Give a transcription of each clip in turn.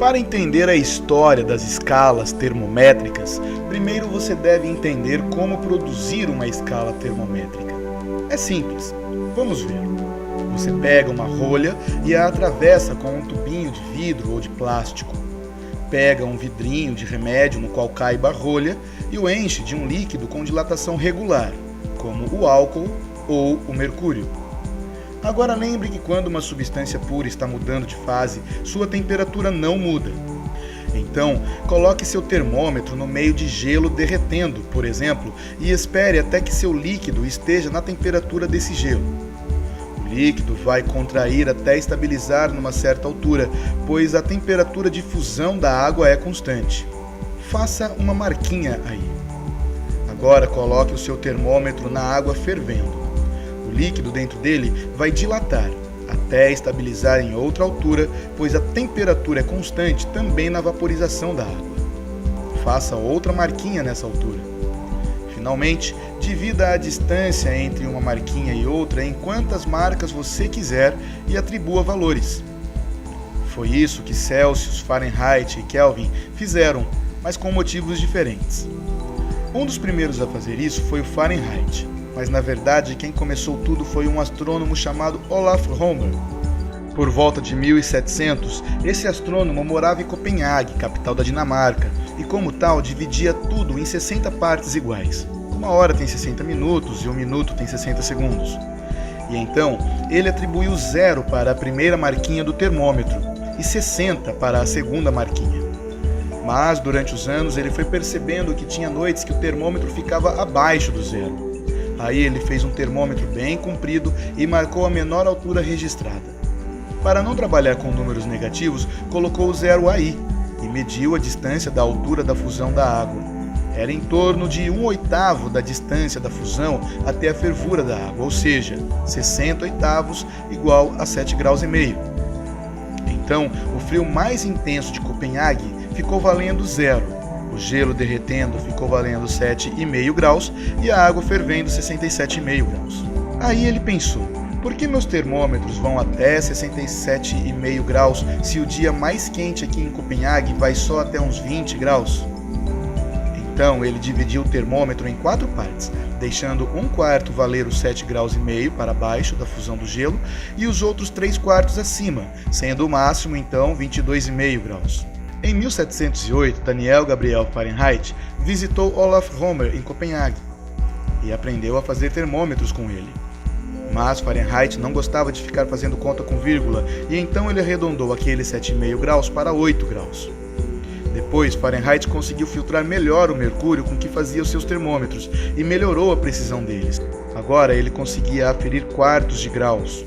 Para entender a história das escalas termométricas, primeiro você deve entender como produzir uma escala termométrica. É simples, vamos ver. Você pega uma rolha e a atravessa com um tubinho de vidro ou de plástico. Pega um vidrinho de remédio no qual caiba a rolha e o enche de um líquido com dilatação regular, como o álcool ou o mercúrio. Agora lembre que quando uma substância pura está mudando de fase, sua temperatura não muda. Então, coloque seu termômetro no meio de gelo derretendo, por exemplo, e espere até que seu líquido esteja na temperatura desse gelo. O líquido vai contrair até estabilizar numa certa altura, pois a temperatura de fusão da água é constante. Faça uma marquinha aí. Agora coloque o seu termômetro na água fervendo. O líquido dentro dele vai dilatar até estabilizar em outra altura, pois a temperatura é constante também na vaporização da água. Faça outra marquinha nessa altura. Finalmente, divida a distância entre uma marquinha e outra em quantas marcas você quiser e atribua valores. Foi isso que Celsius, Fahrenheit e Kelvin fizeram, mas com motivos diferentes. Um dos primeiros a fazer isso foi o Fahrenheit. Mas na verdade quem começou tudo foi um astrônomo chamado Olaf Romer. Por volta de 1700, esse astrônomo morava em Copenhague, capital da Dinamarca, e como tal dividia tudo em 60 partes iguais. Uma hora tem 60 minutos e um minuto tem 60 segundos. E então ele atribuiu 0 para a primeira marquinha do termômetro e 60 para a segunda marquinha. Mas durante os anos ele foi percebendo que tinha noites que o termômetro ficava abaixo do zero. Aí ele fez um termômetro bem comprido e marcou a menor altura registrada. Para não trabalhar com números negativos, colocou o zero aí e mediu a distância da altura da fusão da água. Era em torno de 1/8 da distância da fusão até a fervura da água, ou seja, 60 oitavos igual a 7,5 graus. Então, o frio mais intenso de Copenhague ficou valendo 0. O gelo derretendo ficou valendo 7,5 graus e a água fervendo 67,5 graus. Aí ele pensou, por que meus termômetros vão até 67,5 graus se o dia mais quente aqui em Copenhague vai só até uns 20 graus? Então ele dividiu o termômetro em 4 partes, deixando 1/4 valer os 7,5 graus para baixo da fusão do gelo e os outros 3/4 acima, sendo o máximo então 22,5 graus. Em 1708, Daniel Gabriel Fahrenheit visitou Olaf Romer em Copenhague e aprendeu a fazer termômetros com ele. Mas Fahrenheit não gostava de ficar fazendo conta com vírgula e então ele arredondou aqueles 7,5 graus para 8 graus. Depois, Fahrenheit conseguiu filtrar melhor o mercúrio com que fazia os seus termômetros e melhorou a precisão deles. Agora ele conseguia aferir quartos de graus.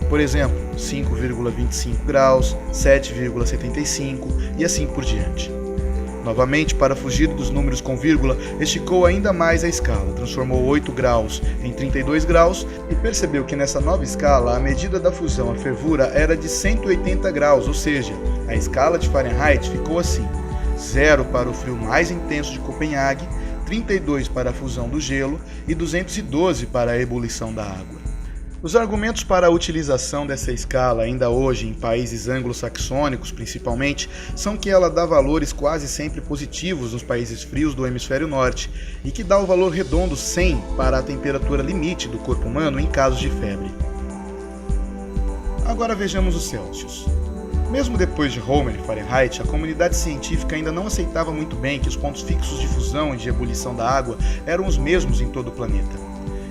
Por exemplo, 5,25 graus, 7,75 e assim por diante. Novamente, para fugir dos números com vírgula, esticou ainda mais a escala, transformou 8 graus em 32 graus e percebeu que nessa nova escala a medida da fusão à fervura era de 180 graus, ou seja, a escala de Fahrenheit ficou assim: 0 para o frio mais intenso de Copenhague, 32 para a fusão do gelo e 212 para a ebulição da água. Os argumentos para a utilização dessa escala, ainda hoje em países anglo-saxônicos principalmente, são que ela dá valores quase sempre positivos nos países frios do hemisfério norte e que dá o valor redondo 100 para a temperatura limite do corpo humano em casos de febre. Agora vejamos os Celsius. Mesmo depois de Romer e Fahrenheit, a comunidade científica ainda não aceitava muito bem que os pontos fixos de fusão e de ebulição da água eram os mesmos em todo o planeta.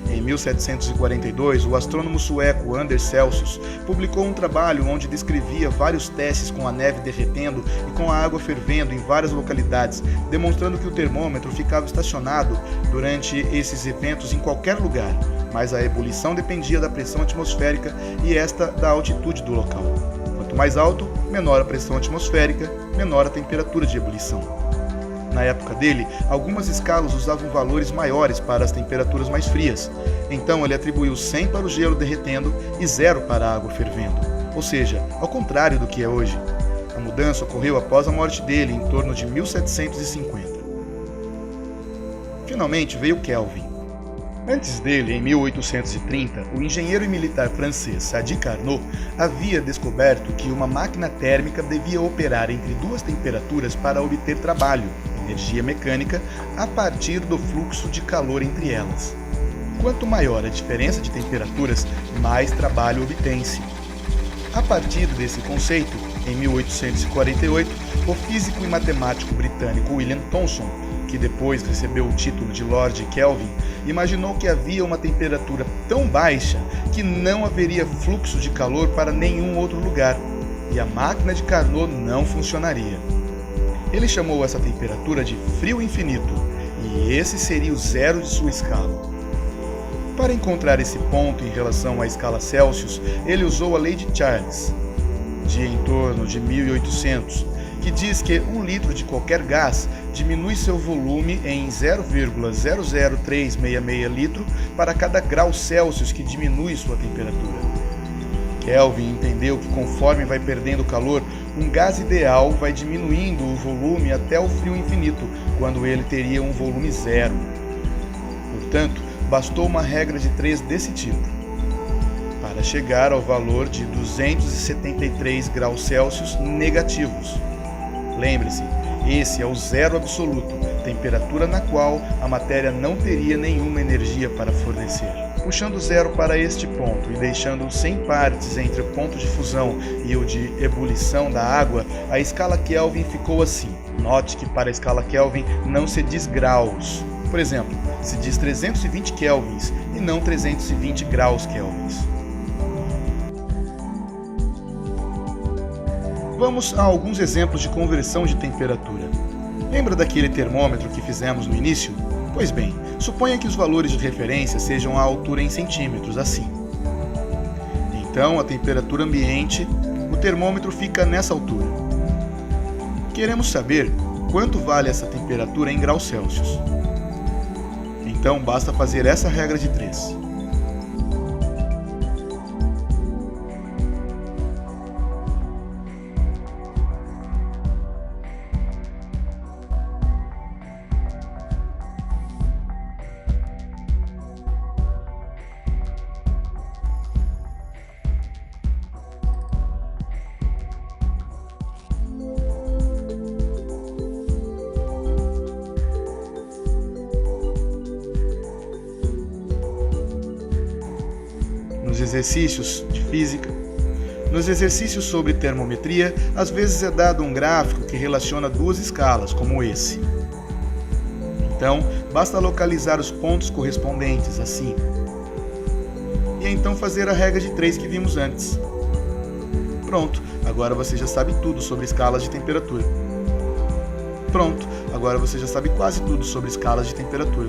Em 1742, o astrônomo sueco Anders Celsius publicou um trabalho onde descrevia vários testes com a neve derretendo e com a água fervendo em várias localidades, demonstrando que o termômetro ficava estacionado durante esses eventos em qualquer lugar, mas a ebulição dependia da pressão atmosférica e esta da altitude do local. Quanto mais alto, menor a pressão atmosférica, menor a temperatura de ebulição. Na época dele, algumas escalas usavam valores maiores para as temperaturas mais frias. Então ele atribuiu 100 para o gelo derretendo e 0 para a água fervendo. Ou seja, ao contrário do que é hoje. A mudança ocorreu após a morte dele, em torno de 1750. Finalmente veio Kelvin. Antes dele, em 1830, o engenheiro e militar francês Sadi Carnot havia descoberto que uma máquina térmica devia operar entre duas temperaturas para obter trabalho, energia mecânica, a partir do fluxo de calor entre elas. Quanto maior a diferença de temperaturas, mais trabalho obtém-se. A partir desse conceito, em 1848, o físico e matemático britânico William Thomson, que depois recebeu o título de Lord Kelvin, imaginou que havia uma temperatura tão baixa que não haveria fluxo de calor para nenhum outro lugar, e a máquina de Carnot não funcionaria. Ele chamou essa temperatura de frio infinito, e esse seria o zero de sua escala. Para encontrar esse ponto em relação à escala Celsius, ele usou a lei de Charles, de em torno de 1800, que diz que 1 litro de qualquer gás diminui seu volume em 0,00366 litro para cada grau Celsius que diminui sua temperatura. Kelvin entendeu que conforme vai perdendo calor, um gás ideal vai diminuindo o volume até o frio infinito, quando ele teria um volume zero. Portanto, bastou uma regra de 3 desse tipo, para chegar ao valor de 273 graus Celsius negativos. Lembre-se, esse é o zero absoluto, temperatura na qual a matéria não teria nenhuma energia para fornecer. Puxando zero para este ponto e deixando 100 partes entre o ponto de fusão e o de ebulição da água, a escala Kelvin ficou assim. Note que para a escala Kelvin não se diz graus. Por exemplo, se diz 320 kelvins e não 320 graus kelvins. Vamos a alguns exemplos de conversão de temperatura. Lembra daquele termômetro que fizemos no início? Pois bem, suponha que os valores de referência sejam a altura em centímetros, assim. Então, a temperatura ambiente, o termômetro fica nessa altura. Queremos saber quanto vale essa temperatura em graus Celsius. Então, basta fazer essa regra de 3. Nos exercícios de física, nos exercícios sobre termometria, às vezes é dado um gráfico que relaciona duas escalas, como esse. Então, basta localizar os pontos correspondentes, assim. E então fazer a regra de 3 que vimos antes. Pronto, agora você já sabe tudo sobre escalas de temperatura. Pronto, agora você já sabe quase tudo sobre escalas de temperatura.